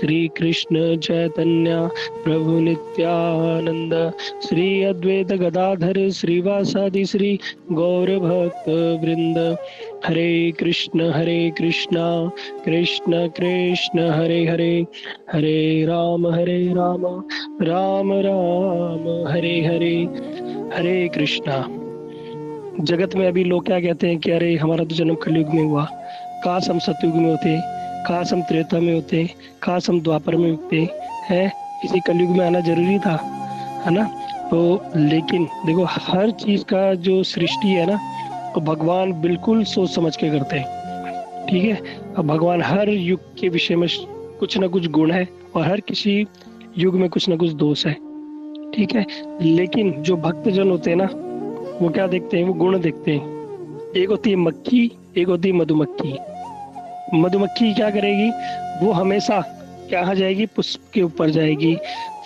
श्री कृष्ण चैतन्य प्रभु नित्यानंद, श्री अद्वैत गदाधर श्रीवासादि श्री गौर भक्त वृंद। हरे कृष्ण कृष्ण कृष्ण हरे हरे, हरे राम राम राम हरे हरे। हरे कृष्णा। जगत में अभी लोग क्या कहते हैं कि अरे हमारा तो जन्म कलयुग में हुआ, काश हम सतयुग में होते, काश हम त्रेता में होते, काश हम द्वापर में होते हैं, इसी कलयुग में आना जरूरी था, है ना। तो लेकिन देखो हर चीज का जो सृष्टि है ना, तो भगवान बिल्कुल सोच समझ के करते हैं। ठीक है। अब भगवान हर युग के विषय में कुछ ना कुछ गुण है और हर किसी युग में कुछ ना कुछ दोष है। ठीक है। लेकिन जो भक्तजन होते हैं ना, वो क्या देखते हैं, वो गुण देखते हैं। एक होती है मक्खी, एक होती है मधुमक्खी। मधुमक्खी क्या करेगी, वो हमेशा कहाँ जाएगी, पुष्प के ऊपर जाएगी,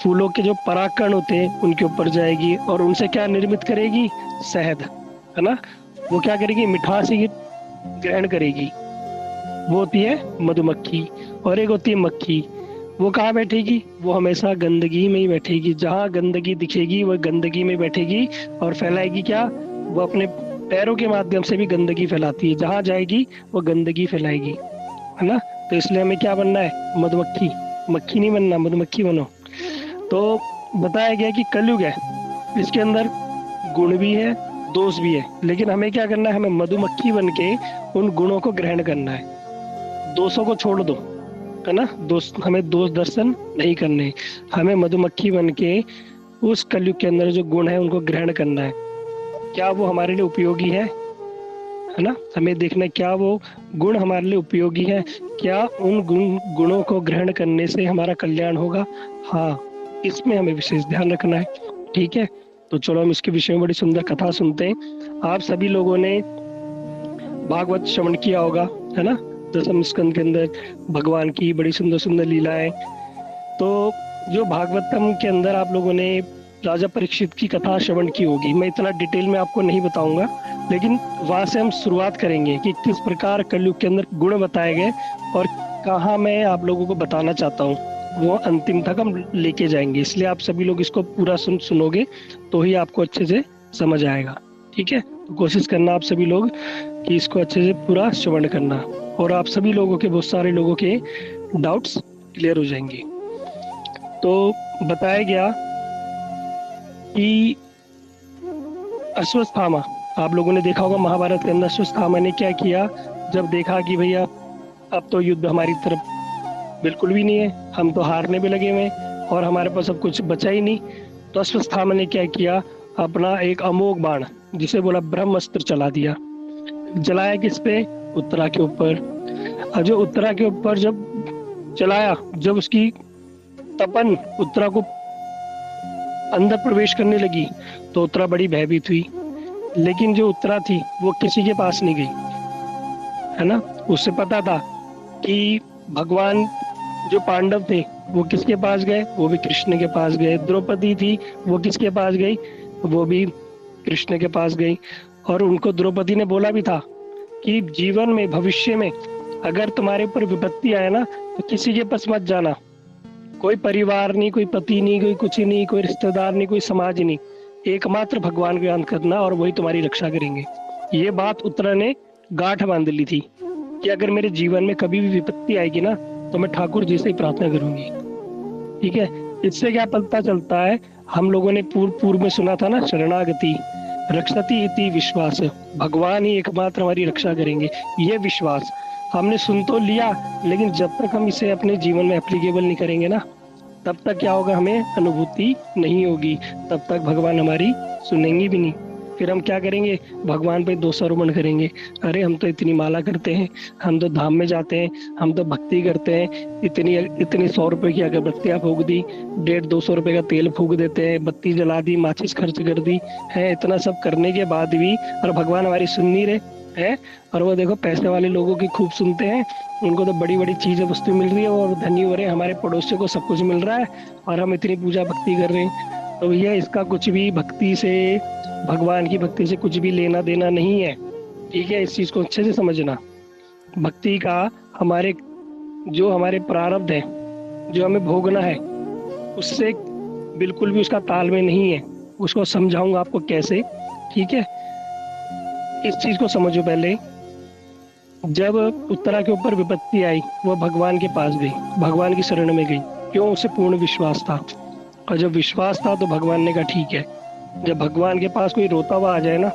फूलों के जो परागकण होते हैं उनके ऊपर जाएगी और उनसे क्या निर्मित करेगी, शहद, है ना। वो क्या करेगी, मिठास ही ग्रहण करेगी, वो होती है मधुमक्खी। और एक होती है मक्खी, वो कहाँ बैठेगी, वो हमेशा गंदगी में ही बैठेगी। जहाँ गंदगी दिखेगी वो गंदगी में बैठेगी और फैलाएगी क्या, वो अपने पैरों के माध्यम से भी गंदगी फैलाती है। जहाँ जाएगी वो गंदगी फैलाएगी, है ना। तो इसलिए हमें क्या बनना है, मधुमक्खी, मक्खी नहीं बनना, मधुमक्खी बनो। तो बताया गया कि कलयुग है, इसके अंदर गुण भी है दोष भी है, लेकिन हमें क्या करना है, हमें मधुमक्खी बन के उन गुणों को ग्रहण करना है, दोषों को छोड़ दो, है ना। दोस्त हमें दोष दर्शन नहीं करने, हमें मधुमक्खी बन के उस कलयुग के अंदर जो गुण है उनको ग्रहण करना है। क्या वो हमारे लिए उपयोगी है ना। हमें देखना है क्या वो गुण हमारे लिए उपयोगी है, क्या उन गुणों को ग्रहण करने से हमारा कल्याण होगा। हाँ, इसमें हमें विशेष ध्यान रखना है। ठीक है। तो चलो हम इसके विषय में बड़ी सुंदर कथा सुनते हैं। आप सभी लोगों ने भागवत श्रवण किया होगा, है ना। दसम स्कंद के अंदर भगवान की बड़ी सुंदर सुंदर लीलाएं। तो जो भागवतम के अंदर आप लोगों ने राजा परीक्षित की कथा श्रवण की होगी, मैं इतना डिटेल में आपको नहीं बताऊंगा, लेकिन वहां से हम शुरुआत करेंगे कि किस प्रकार कलयुग के अंदर गुण बताए गए और कहाँ मैं आप लोगों को बताना चाहता हूँ वो अंतिम तक हम लेके जाएंगे। इसलिए आप सभी लोग इसको पूरा सुनोगे तो ही आपको अच्छे से समझ आएगा। ठीक है। तो कोशिश करना आप सभी लोग कि इसको अच्छे से पूरा श्रवण करना, और आप सभी लोगों के, बहुत सारे लोगों के डाउट्स क्लियर हो जाएंगे। तो बताया गया कि अश्वत्थामा, आप लोगों ने देखा होगा महाभारत के अंदर अश्वत्थामा ने क्या किया, जब देखा कि भैया अब तो युद्ध हमारी तरफ बिल्कुल भी नहीं है, हम तो हारने पे लगे हुए और हमारे पास अब कुछ बचा ही नहीं, तो अश्वत्थामा ने क्या किया, अपना एक अमोघ बाण जिसे बोला ब्रह्मास्त्र चला दिया। जलाया किस पे, उत्तरा के ऊपर। और जो उत्तरा के ऊपर जब चलाया, जब उसकी तपन उत्तरा को अंदर प्रवेश करने लगी तो उत्तरा बड़ी भयभीत हुई। लेकिन जो उत्तरा थी वो किसी के पास नहीं गई, है ना। उससे पता था कि भगवान जो पांडव थे वो किसके पास गए, वो भी कृष्ण के पास गए। द्रौपदी थी, वो किसके पास गई, वो भी कृष्ण के पास गई। और उनको द्रौपदी ने बोला भी था कि जीवन में, भविष्य में अगर तुम्हारे ऊपर विपत्ति आए ना तो किसी के पास मत जाना, कोई परिवार नहीं, कोई पति नहीं, कोई कुछ नहीं, कोई रिश्तेदार नहीं, कोई समाज नहीं, एकमात्र भगवान को याद करना और वही तुम्हारी रक्षा करेंगे। ये बात उत्तरा ने गांठ बांध ली थी कि अगर मेरे जीवन में कभी भी विपत्ति आएगी ना तो मैं ठाकुर जी से ही प्रार्थना करूंगी। ठीक है। इससे क्या पता चलता है, हम लोगों ने पूर्व में सुना था ना, शरणागति रक्षति इति विश्वास, भगवान ही एकमात्र हमारी रक्षा करेंगे, ये विश्वास हमने सुन तो लिया, लेकिन जब तक हम इसे अपने जीवन में एप्लीकेबल नहीं करेंगे ना, तब तक क्या होगा, हमें अनुभूति नहीं होगी, तब तक भगवान हमारी सुनेंगे भी नहीं। फिर हम क्या करेंगे, भगवान पे दोषारोपण करेंगे, अरे हम तो इतनी माला करते हैं, हम तो धाम में जाते हैं, हम तो भक्ति करते हैं, इतनी इतनी 100 रुपए की अगरबत्तियां फूक दी, 150-200 रुपए का तेल फूक देते हैं, बत्ती जला दी, माचिस खर्च कर दी है, इतना सब करने के बाद भी और भगवान हमारी सुन नहीं रहे हैं। और वो देखो पैसे वाले लोगों की खूब सुनते हैं, उनको तो बड़ी बड़ी चीजें वस्तु मिल रही है और धनी हो रहे हैं, हमारे पड़ोसियों को सब कुछ मिल रहा है और हम इतनी पूजा भक्ति कर रहे हैं। तो भैया इसका कुछ भी भक्ति से, भगवान की भक्ति से कुछ भी लेना देना नहीं है। ठीक है। इस चीज को अच्छे से समझना। भक्ति का हमारे जो हमारे प्रारब्ध है जो हमें भोगना है उससे बिल्कुल भी उसका तालमेल नहीं है। उसको समझाऊंगा आपको कैसे। ठीक है, इस चीज को समझो पहले। जब उत्तरा के ऊपर विपत्ति आई, वह भगवान के पास गई, भगवान की शरण में गई। क्यों? उसे पूर्ण विश्वास था। और जब विश्वास था तो भगवान ने कहा ठीक है। जब भगवान के पास कोई रोता हुआ आ जाए ना,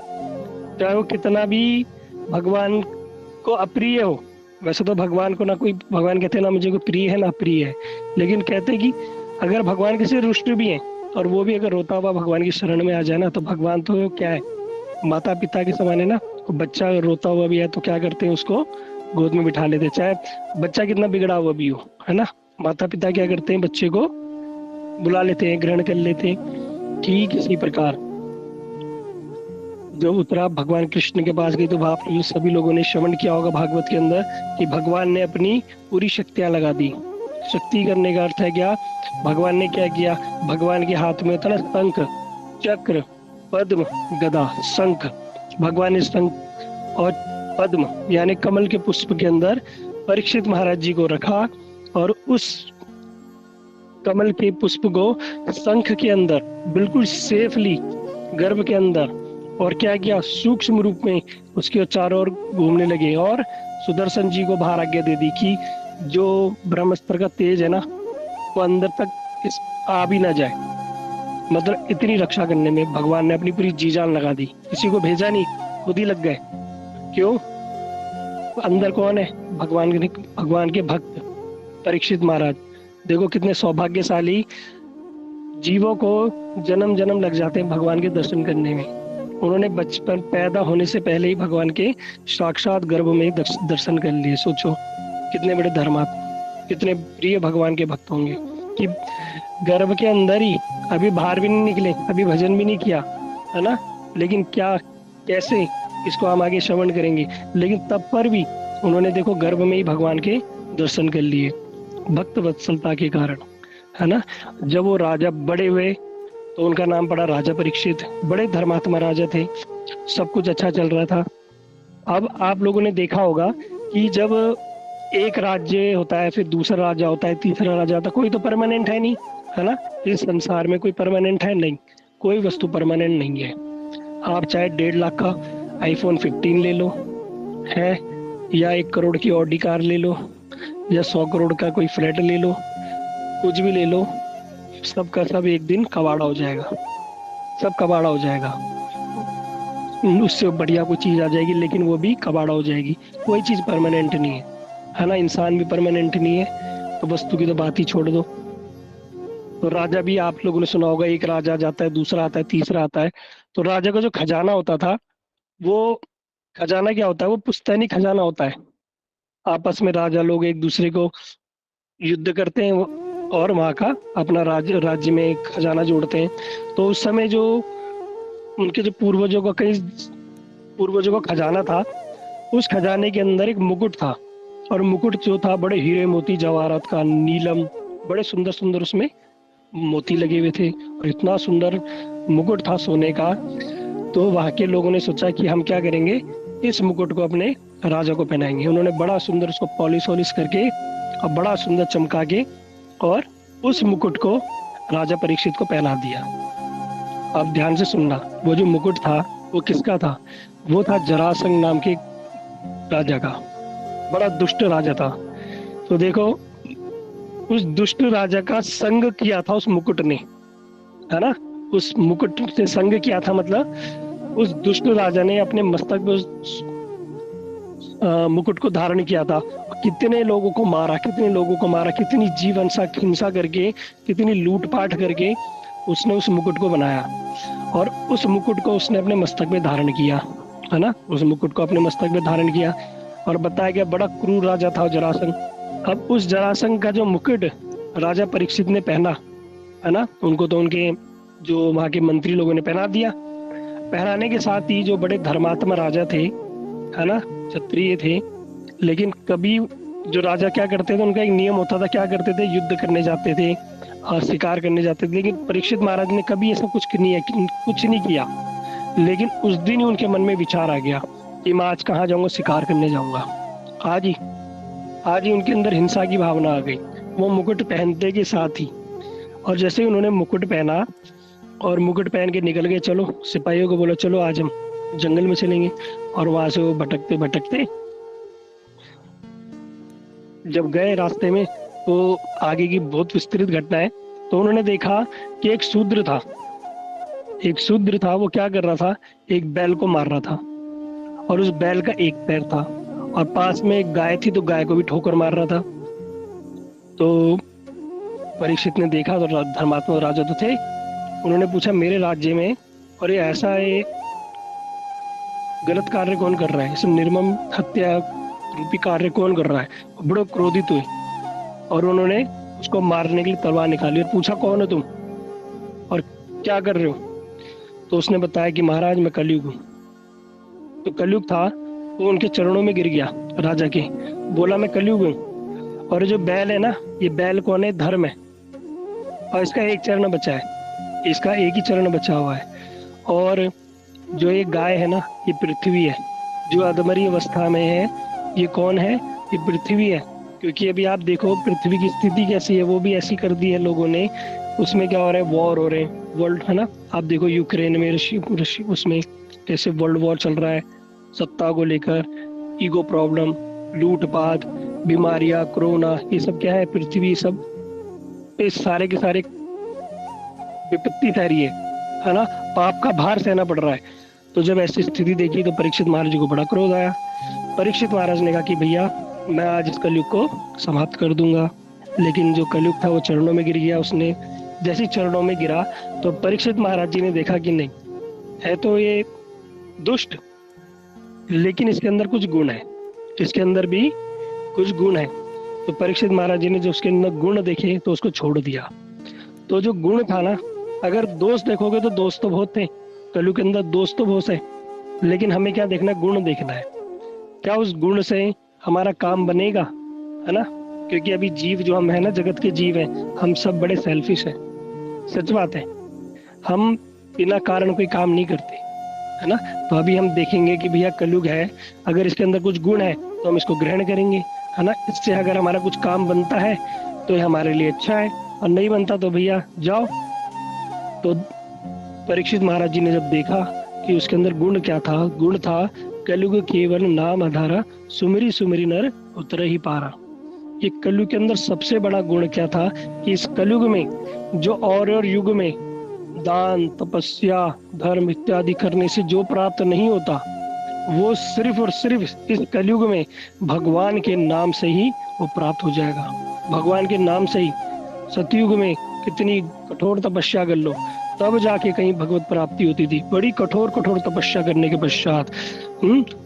चाहे वो कितना भी भगवान को अप्रिय हो। वैसे तो भगवान को ना कोई, भगवान कहते हैं ना मुझे कोई प्रिय है ना अप्रिय है, लेकिन कहते हैं कि अगर भगवान किसी रुष्ट भी हैं और वो भी अगर रोता हुआ भगवान की शरण में आ जाए ना, तो भगवान तो क्या है, माता पिता के समान है ना। तो बच्चा रोता हुआ भी है तो क्या करते हैं, उसको गोद में बिठा लेते हैं, चाहे बच्चा कितना बिगड़ा हुआ भी हो, है ना। माता पिता क्या करते हैं, बच्चे को बुला लेते हैं, ग्रहण कर लेते हैं। ठीक इसी प्रकार जब उत्तरा भगवान कृष्ण के पास गई, तो आप सभी लोगों ने श्रवण किया होगा भागवत के अंदर कि भगवान ने अपनी पूरी शक्तियां लगा दी। शक्ति करने का अर्थ है क्या? भगवान ने क्या किया? भगवान के हाथ में था ना शंख, चक्र, पद्म, गदा। शंख, भगवान ने शंख और पद्म यानी कमल के पुष्प के अंदर परीक्षित महाराज जी को रखा, और उस कमल के पुष्प को शंख के अंदर बिल्कुल सेफली गर्भ के अंदर, और क्या किया, सूक्ष्म रूप में उसके चारों ओर घूमने लगे, और सुदर्शन जी को बाहर आज्ञा दे दी कि जो ब्रह्मास्त्र का तेज है ना, वो अंदर तक इस आ भी ना जाए। मतलब इतनी रक्षा करने में भगवान ने अपनी पूरी जी जान लगा दी। किसी को भेजा नहीं, खुद ही लग गए। क्यों? अंदर कौन है? भगवान के भक्त परीक्षित महाराज। देखो कितने सौभाग्यशाली जीवों को जन्म जन्म लग जाते हैं भगवान के दर्शन करने में। उन्होंने बचपन पैदा होने से पहले ही भगवान के साक्षात गर्भ में दर्शन कर लिए। सोचो कितने बड़े धर्मात्मा, कितने प्रिय भगवान के भक्त होंगे कि गर्भ के अंदर ही, अभी बाहर भी नहीं निकले, अभी भजन भी नहीं किया, है ना। लेकिन क्या, कैसे, इसको हम आगे श्रवण करेंगे। लेकिन तब पर भी उन्होंने देखो गर्भ में ही भगवान के दर्शन कर लिए, भक्त वत्सलता के कारण, है ना। जब वो राजा बड़े हुए तो उनका नाम पड़ा राजा परीक्षित। बड़े धर्मात्मा राजा थे, सब कुछ अच्छा चल रहा था। अब आप लोगों ने देखा होगा कि जब एक राज्य होता है, फिर दूसरा राजा होता है, तीसरा राजा होता है, कोई तो परमानेंट है नहीं, है ना। इस संसार में कोई परमानेंट है नहीं, कोई वस्तु परमानेंट नहीं है। आप चाहे 1.5 लाख का iPhone 15 ले लो, है, या 1 करोड़ की ऑडी कार ले लो, या 100 करोड़ का कोई फ्लैट ले लो, कुछ भी ले लो, सब का सब एक दिन कबाड़ा हो जाएगा। सब कबाड़ा हो जाएगा। उससे बढ़िया कोई चीज आ जाएगी, लेकिन वो भी कबाड़ा हो जाएगी। कोई चीज परमानेंट नहीं है ना। इंसान भी परमानेंट नहीं है, तो वस्तु की तो बात ही छोड़ दो। तो राजा भी आप लोगों ने सुना होगा, एक राजा जाता है, दूसरा आता है, तीसरा आता है। तो राजा का जो खजाना होता था, वो खजाना क्या होता है? वो पुश्तैनी खजाना होता है। आपस में राजा लोग एक दूसरे को युद्ध करते हैं, और वहाँ का अपना राज्य में खजाना जोड़ते हैं। तो उस समय जो उनके जो पूर्वजों का खजाना था, उस खजाने के अंदर एक मुकुट था। और मुकुट जो था बड़े हीरे मोती जवाहरात का, नीलम, बड़े सुंदर सुंदर उसमें मोती लगे हुए थे, और इतना सुंदर मुकुट था सोने का। तो वहाँ के लोगों ने सोचा कि हम क्या करेंगे, इस मुकुट को अपने राजा को पहनाएंगे। उन्होंने बड़ा सुंदर उसको पॉलिश वॉलिश करके और बड़ा सुंदर चमका के, और उस मुकुट को राजा परीक्षित को पहना दिया। अब ध्यान से सुनना, वो जो मुकुट था वो किसका था? वो था जरासंध नाम के राजा का। बड़ा दुष्ट राजा था। तो देखो, उस दुष्ट राजा का संग किया था उस मुकुट ने, है ना। उस मुकुट से संग किया था, मतलब उस दुष्ट राजा ने अपने मस्तक पे उस मुकुट को धारण किया था। कितने लोगों को मारा, कितनी जीव हिंसा करके, कितनी लूटपाट करके उसने उस मुकुट को बनाया, और उस मुकुट को उसने अपने मस्तक में धारण किया, है ना। उस मुकुट को अपने मस्तक में धारण किया, और बताया गया बड़ा क्रूर राजा था जरासंध। अब उस जरासंध का जो मुकुट राजा परीक्षित ने पहना, है ना, उनको तो उनके जो वहाँ के मंत्री लोगों ने पहना दिया। पहनाने के साथ ही जो बड़े धर्मात्मा राजा थे, है ना, क्षत्रिय थे, लेकिन कभी जो राजा क्या करते थे, उनका एक नियम होता था, क्या करते थे, युद्ध करने जाते थे, शिकार करने जाते थे। लेकिन परीक्षित महाराज ने कभी ऐसा कुछ नहीं किया। लेकिन उस दिन ही उनके मन में विचार आ गया कि मैं आज कहाँ जाऊंगा, शिकार करने जाऊंगा। आज ही उनके अंदर हिंसा की भावना आ गई। वो मुकुट पहनते के साथ ही, और जैसे ही उन्होंने मुकुट पहना और मुकुट पहन के निकल गए, चलो सिपाहियों को बोला चलो आज हम जंगल में चलेंगे। और वहां से वो भटकते भटकते जब गए रास्ते में, तो आगे की बहुत विस्तृत घटना है। तो उन्होंने देखा कि एक शूद्र था, एक शूद्र था, वो क्या कर रहा था, एक बैल को मार रहा था, और उस बैल का एक पैर था, और पास में एक गाय थी, तो गाय को भी ठोकर मार रहा था। तो परीक्षित ने देखा, तो धर्मात्मा राजा तो थे, उन्होंने पूछा मेरे राज्य में और ये ऐसा है गलत कार्य कौन कर रहा है, इस निर्मम हत्या रूपी कार्य कौन कर रहा है। बड़े क्रोधित हुए और उन्होंने उसको मारने के लिए तलवार निकाली और पूछा कौन हो तुम और क्या कर रहे हो। तो उसने बताया कि महाराज मैं कलयुग हूँ। तो कलयुग था, वो उनके चरणों में गिर गया राजा के, बोला मैं कलयुग हूँ, और जो बैल है ना, ये बैल कौन है, धर्म है, और इसका एक चरण बचा है, इसका एक ही चरण बचा हुआ है। और जो ये गाय है ना, ये पृथ्वी है, जो अधमरी अवस्था में है, ये कौन है, ये पृथ्वी है। क्योंकि अभी आप देखो पृथ्वी की स्थिति कैसी है, वो भी ऐसी कर दी है लोगों ने। उसमें क्या हो रहा है, वॉर हो रहे हैं, वर्ल्ड है ना, आप देखो यूक्रेन में रशी उसमें कैसे वर्ल्ड वॉर चल रहा है, सत्ता को लेकर, ईगो प्रॉब्लम, लूटपाट, बीमारियां, कोरोना, ये सब क्या है, पृथ्वी सब पे सारे के सारे विपत्ति ठहरी है ना, पाप का भार सहना पड़ रहा है। तो जब ऐसी स्थिति देखी तो परीक्षित महाराज को बड़ा क्रोध आया। परीक्षित महाराज ने कहा कि भैया मैं आज इस कलयुग को समाप्त कर दूंगा। लेकिन जो कलयुग था वो चरणों में गिर गया। उसने जैसे चरणों में गिरा तो परीक्षित महाराज जी ने देखा कि नहीं, है तो ये दुष्ट, लेकिन इसके अंदर कुछ गुण है, इसके अंदर भी कुछ गुण है। तो परीक्षित महाराज जी ने जो उसके अंदर गुण देखे तो उसको छोड़ दिया। तो जो गुण था ना, अगर दोस्त देखोगे तो दोस्त तो बहुत थे, कलयुग के अंदर दोस्त तो बहुत है, लेकिन हमें क्या देखना है, गुण देखना है। क्या उस गुण से हमारा काम बनेगा, है ना। क्योंकि अभी जीव जो हम है ना, जगत के जीव हैं, हम सब बड़े सेल्फिश हैं, सच बात है। हम बिना कारण कोई काम नहीं करते, है ना। तो अभी हम देखेंगे कि भैया कलयुग है, अगर इसके अंदर कुछ गुण है तो हम इसको ग्रहण करेंगे, है ना। इससे अगर हमारा कुछ काम बनता है तो ये हमारे लिए अच्छा है, और नहीं बनता तो भैया जाओ। तो परीक्षित महाराज जी ने जब देखा कि उसके अंदर गुण क्या था, गुण था कलयुग केवल नाम आधारा, सुमिरी सुमिरी नर उतर ही पारा। ये कलयुग के अंदर सबसे बड़ा गुण क्या था कि इस कलयुग में जो और युग में दान, तपस्या, धर्म इत्यादि करने से जो प्राप्त नहीं होता, वो सिर्फ और सिर्फ इस कलयुग में भगवान के नाम से ही वो प्राप्त हो जाएगा। भगवान के नाम से ही। सतयुग में कितनी कठोर तपस्या कर लो तब जाके कहीं भगवत प्राप्ति होती थी, बड़ी कठोर कठोर तपस्या करने के पश्चात।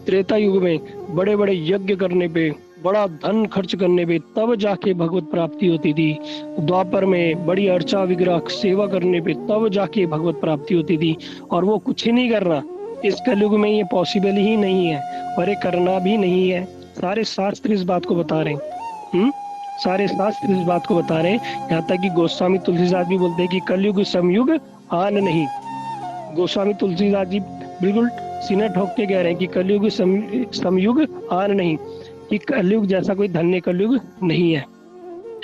त्रेता युग में बड़े बड़े यज्ञ करने पे, बड़ा धन खर्च करने पे तब जाके भगवत प्राप्ति होती थी। द्वापर में बड़ी अर्चा विग्रह सेवा करने पे तब जाके भगवत प्राप्ति होती थी, और वो कुछ ही नहीं करना। इस कलयुग में ये पॉसिबल ही नहीं है, और ये करना भी नहीं है। सारे शास्त्र इस बात को बता रहे हैं। सारे शास्त्र इस बात को बता रहे हैं। यहाँ तक कि गोस्वामी तुलसीदास भी बोलते हैं कि कलयुग समयुग आन नहीं। गोस्वामी तुलसीदास जी बिल्कुल सीना ठोक के कह रहे हैं कि कलयुग समयुग आन नहीं, कि कलयुग जैसा कोई धन्य कलयुग नहीं है,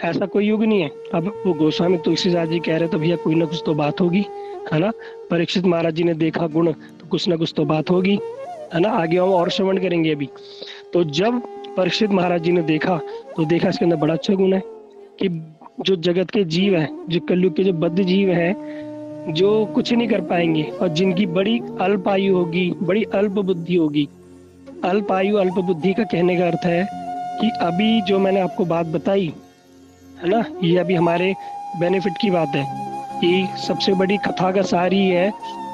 ऐसा कोई युग नहीं है। अब वो गोस्वामी तुलसीदास जी कह रहे तो भैया कोई ना कुछ तो बात होगी, है ना। परीक्षित महाराज जी ने देखा गुण तो कुछ ना कुछ तो बात होगी, है ना। आगे हम और श्रवण करेंगे अभी। तो जब परीक्षित महाराज जी ने देखा तो देखा इसके अंदर बड़ा अच्छा गुण है कि जो जगत के जीव है, जो कलयुग के जो बद्ध जीव है, जो कुछ नहीं कर पाएंगे और जिनकी बड़ी अल्प आयु होगी, बड़ी अल्प बुद्धि होगी। अल्प आयु अल्प बुद्धि का कहने का अर्थ है कि अभी जो मैंने आपको बात बताई है ना, ये अभी हमारे बेनिफिट की बात है कि सबसे बड़ी कथा का सार ही है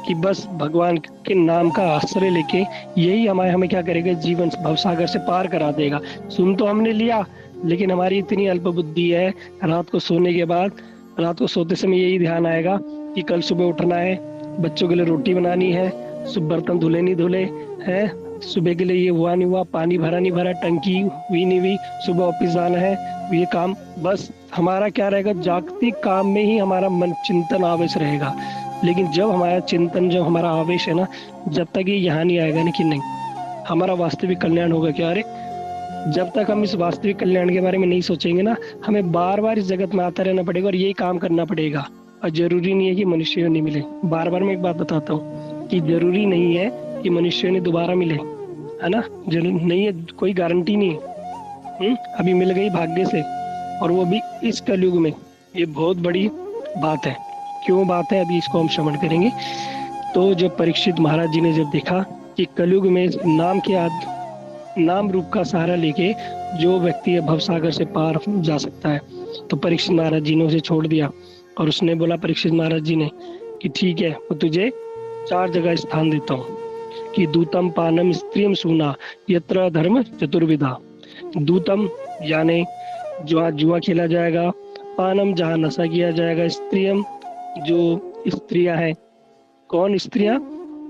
कि बस भगवान के नाम का आश्रय लेके यही हमें क्या करेगा, जीवन भवसागर से पार करा देगा। सुन तो हमने लिया, लेकिन हमारी इतनी अल्प बुद्धि है, रात को सोने के बाद, रात को सोते समय यही ध्यान आएगा कि कल सुबह उठना है, बच्चों के लिए रोटी बनानी है, सुबह बर्तन धुले नहीं धुले है, सुबह के लिए ये हुआ नहीं हुआ, पानी भरा नहीं भरा, टंकी हुई नहीं हुई, सुबह ऑफिस जाना है, ये काम। बस हमारा क्या रहेगा, जागतिक काम में ही हमारा मन चिंतन आवेश रहेगा। लेकिन जब हमारा चिंतन, जब हमारा आवेश है ना, जब तक ये यहाँ नहीं आएगा ना कि नहीं हमारा वास्तविक कल्याण होगा, क्या अरे जब तक हम इस वास्तविक कल्याण के बारे में नहीं सोचेंगे ना, हमें बार बार इस जगत में आता रहना पड़ेगा और यही काम करना पड़ेगा। और जरूरी नहीं है कि मनुष्य नहीं मिले। बार बार मैं एक बात बताता हूँ कि जरूरी नहीं है कि मनुष्य ने दोबारा मिले, है ना। जरूर नहीं है, कोई गारंटी नहीं है। अभी मिल गई भाग्य से, और वो भी इस कलयुग में। ये बहुत बड़ी बात है। क्यों बात है, अभी इसको हम श्रवण करेंगे। तो जब परीक्षित महाराज जी ने जब देखा कि कलयुग में नाम रूप का सहारा लेके जो व्यक्ति है भवसागर से पार जा सकता है, तो परीक्षित महाराज जी ने उसे छोड़ दिया। और उसने बोला परीक्षित महाराज जी ने कि ठीक है, मैं तुझे 4 जगह स्थान देता हूँ कि दूतम पानम स्त्रियम सूना यत्र धर्म चतुर्विधा। दूतम यानी जहाँ जुआ खेला जाएगा, पानम जहाँ नशा किया जाएगा, स्त्रियम जो स्त्रियां हैं। कौन स्त्रियां?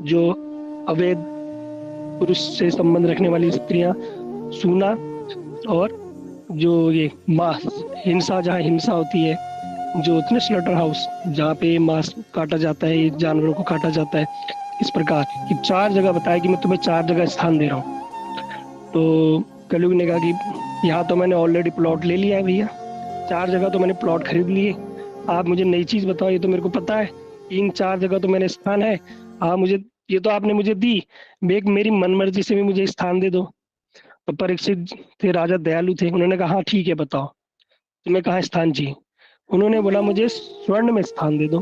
जो अवैध पुरुष से संबंध रखने वाली स्त्रियां, सूना, और जो ये मांस, हिंसा, जहाँ हिंसा होती है, जो उतने स्लॉटर हाउस जहाँ पे मांस काटा जाता है, जानवरों को काटा जाता है। इस प्रकार कि 4 जगह बताया कि मैं तुम्हें 4 जगह स्थान दे रहा हूँ। तो कलयुग ने कहा कि यहाँ तो मैंने ऑलरेडी प्लॉट ले लिया है भैया, 4 जगह तो मैंने प्लॉट खरीद लिए। आप मुझे नई चीज बताओ, ये तो मेरे को पता है, इन 4 जगह तो मेरे स्थान है। आप मुझे, ये तो आपने मुझे दी, मेरी मनमर्जी से भी मुझे स्थान दे दो। तो परीक्षित थे, राजा दयालु थे, उन्होंने कहा हाँ ठीक है, बताओ तुम्हें कहाँ स्थान चाहिए। उन्होंने बोला मुझे स्वर्ण में स्थान दे दो।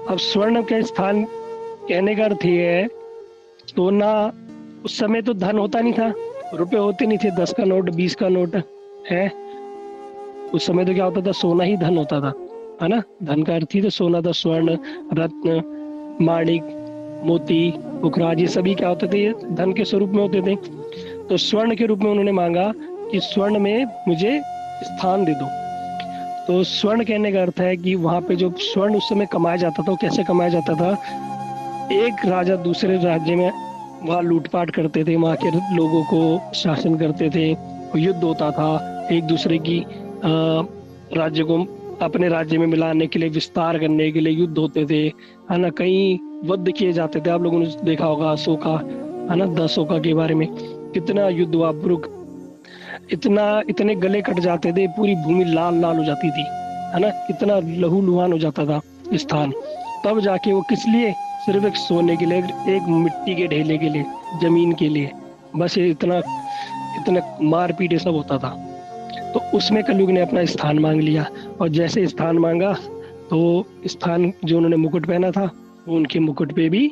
अब स्वर्ण का स्थान कहने का अर्थ ये है, सोना, उस समय तो धन होता नहीं था, रुपए होते नहीं थे, 10 का नोट, 20 का नोट है। उस समय तो क्या होता था, सोना ही धन होता था, है ना। धन का अर्थ ही तो सोना था। स्वर्ण, रत्न, माणिक, मोती, पुखराज, ये सभी क्या होते थे, ये धन के स्वरूप में होते थे। तो स्वर्ण के रूप में उन्होंने मांगा कि स्वर्ण में मुझे स्थान दे दो। तो स्वर्ण कहने का अर्थ है कि वहां पे जो स्वर्ण उस समय कमाया जाता था, वो कैसे कमाया जाता था, एक राजा दूसरे राज्य में वहाँ लूटपाट करते थे, वहाँ के लोगों को शासन करते थे, युद्ध होता था, एक दूसरे की राज्य को अपने राज्य में मिलाने के लिए, विस्तार करने के लिए युद्ध होते थे, है ना। कई वध किए जाते थे, आप लोगों ने देखा होगा अशोका, है ना, 10 अशोका के बारे में कितना युद्ध हुआ, ब्रुक, इतने गले कट जाते थे, पूरी भूमि लाल लाल हो जाती थी, है ना, कितना लहूलुहान हो जाता था स्थान। तब जाके वो किस लिए, सिर्फ एक सोने के लिए, एक मिट्टी के ढेले के लिए, जमीन के लिए, बस ये इतना इतना मारपीट ये सब होता था। तो उसमें कलयुग ने अपना स्थान मांग लिया, और जैसे स्थान मांगा तो स्थान जो उन्होंने मुकुट पहना था, वो उनके मुकुट पे भी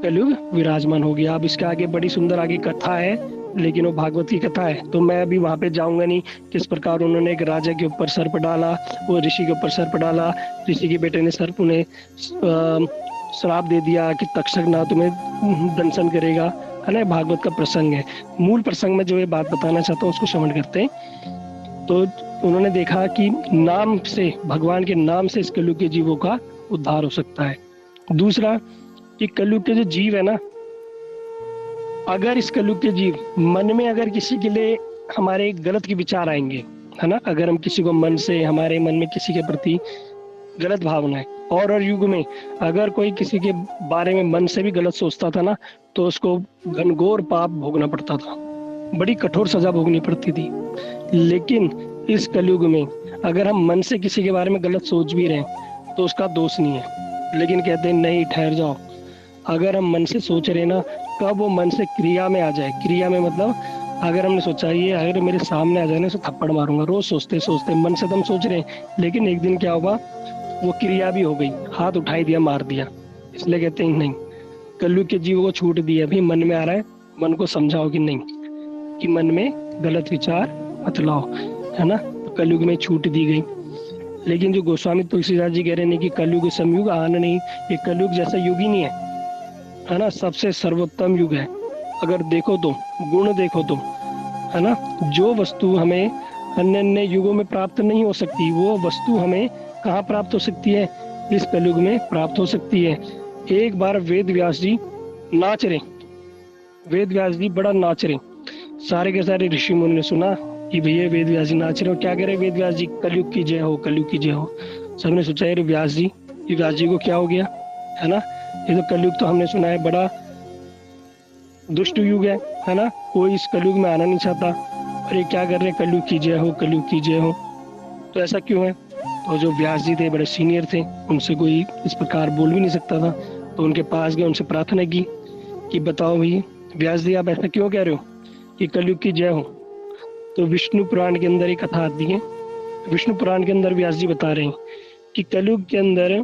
कलयुग विराजमान हो गया। अब इसके आगे बड़ी सुंदर आगे कथा है, लेकिन वो भागवत की कथा है, तो मैं अभी वहां पे जाऊंगा नहीं। किस प्रकार उन्होंने एक राजा के ऊपर सर्प डाला, वो ऋषि के ऊपर सर्प डाला, ऋषि के बेटे ने सर्प उन्हें श्राप दे दिया कि तक्षक ना तुम्हें दंशन करेगा, है ना। भागवत का प्रसंग है। मूल प्रसंग में जो ये बात बताना चाहता हूँ उसको श्रवण करते हैं। तो उन्होंने देखा कि नाम से, भगवान के नाम से इस कलयुग के जीवों का उद्धार हो सकता है। दूसरा कि कलयुग के जो जीव है ना, अगर इस कलयुग के जीव मन में, अगर किसी के लिए हमारे गलत के विचार आएंगे, है ना, अगर हम किसी को मन से, हमारे मन में किसी के प्रति गलत भावना है, और युग में अगर कोई किसी के बारे में मन से भी गलत सोचता था ना, तो उसको घनघोर पाप भोगना पड़ता था, बड़ी कठोर सजा भोगनी पड़ती थी। लेकिन इस कलयुग में अगर हम मन से किसी के बारे में गलत सोच भी रहे हैं तो उसका दोष नहीं है। लेकिन कहते हैं नहीं, ठहर जाओ, अगर हम मन से सोच रहे ना, कब वो मन से क्रिया में आ जाए। क्रिया में मतलब अगर हमने सोचा ये अगर मेरे सामने आ जाए ना, तो थप्पड़ मारूंगा, रोज सोचते सोचते मन से तो हम सोच रहे हैं, लेकिन एक दिन क्या होगा, वो क्रिया भी हो गई, हाथ उठाई दिया, मार दिया। इसलिए कहते हैं नहीं, कलयुग के जीवों को छूट दी। अभी मन में आ रहा है, मन को समझाओ कि नहीं, कि मन में गलत विचार मत लाओ, है ना। तो कलयुग में छूट दी गई। लेकिन जो गोस्वामी तुलसीदास जी कह रहे हैं कि कलयुग समयुग आना नहीं, ये कलयुग जैसा युग ही नहीं है ना, सबसे सर्वोत्तम युग है। अगर देखो तो, गुण देखो तो, है ना, जो वस्तु हमें अन्य अन्य युगों में प्राप्त नहीं हो सकती, वो वस्तु हमें कहाँ प्राप्त हो सकती है, इस कलयुग में प्राप्त हो सकती है। एक बार वेद व्यास जी नाच रहे, वेद व्यास जी बड़ा नाच रहे, सारे के सारे ऋषि मुनि ने सुना कि भैया वेद व्यास जी नाच रहे हो, क्या कह रहे वेद व्यास जी, कलयुग की जय हो, कलयुग की जय हो। सबने सोचा यार व्यास जी, ये व्यास जी को क्या हो गया, है ना, ये तो कलयुग तो हमने सुना है बड़ा दुष्ट युग है ना, कोई इस कलयुग में आना नहीं चाहता। अरे क्या कर रहे हैं, कलयुग की जय हो, कलयुग की जय हो। तो ऐसा क्यों है? तो जो व्यास जी थे, बड़े सीनियर थे, उनसे कोई इस प्रकार बोल भी नहीं सकता था। तो उनके पास गए, उनसे प्रार्थना की कि बताओ भाई व्यास जी, आप ऐसा क्यों कह रहे हो कि कलयुग की जय हो। तो विष्णु पुराण के अंदर एक कथा आती है। विष्णु पुराण के अंदर व्यास जी बता रहे हैं कि कलयुग के अंदर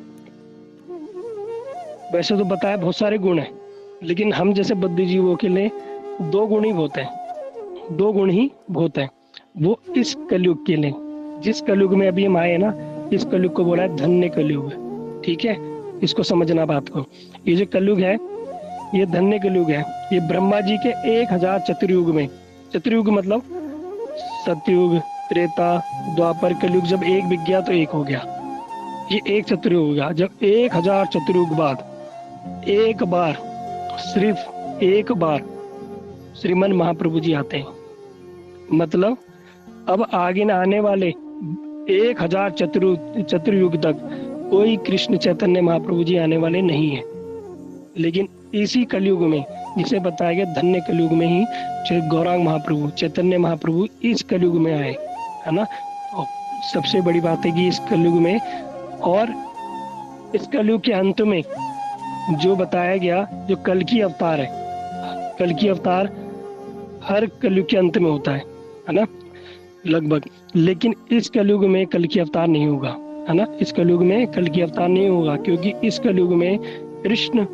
वैसे तो बताया बहुत सारे गुण हैं, लेकिन हम जैसे बद्ध जीवों के लिए दो गुण ही बहुत हैं। दो गुण ही बहुत हैं। वो इस कलयुग के लिए, जिस कलयुग में अभी हम आए हैं ना, इस कलयुग को बोला है धन्य कलयुग। ठीक है, इसको समझना बात को। ये जो कलयुग है, ये धन्य कलयुग है। ये ब्रह्मा जी के 1000 चतुर्युग में, चतुर्युग मतलब सतयुग, त्रेता, द्वापर, कलयुग जब एक बिक गया तो एक हो गया। ये एक चतुर्युग हो गया। जब 1000 चतुर्युग बाद एक बार, सिर्फ एक बार श्रीमन महाप्रभु जी आते हैं। मतलब अब आगे न आने वाले 1000 चतुर्युग तक कोई कृष्ण चैतन्य महाप्रभु जी आने वाले नहीं है। लेकिन इसी कलयुग में, जिसे बताया गया धन्य कलयुग में ही गौरांग महाप्रभु, चैतन्य महाप्रभु इस कलयुग में आए, है ना। तो सबसे बड़ी बात है कि इस कलयुग में, और इस कलयुग के अंत में जो बताया गया, जो कल की अवतार है, कल की अवतार हर कलयुग के अंत में होता है ना, लगभग। लेकिन इस कलयुग में कल की अवतार नहीं होगा, है ना। इस कलयुग में कल की अवतार नहीं होगा, क्योंकि इस कलयुग में कृष्ण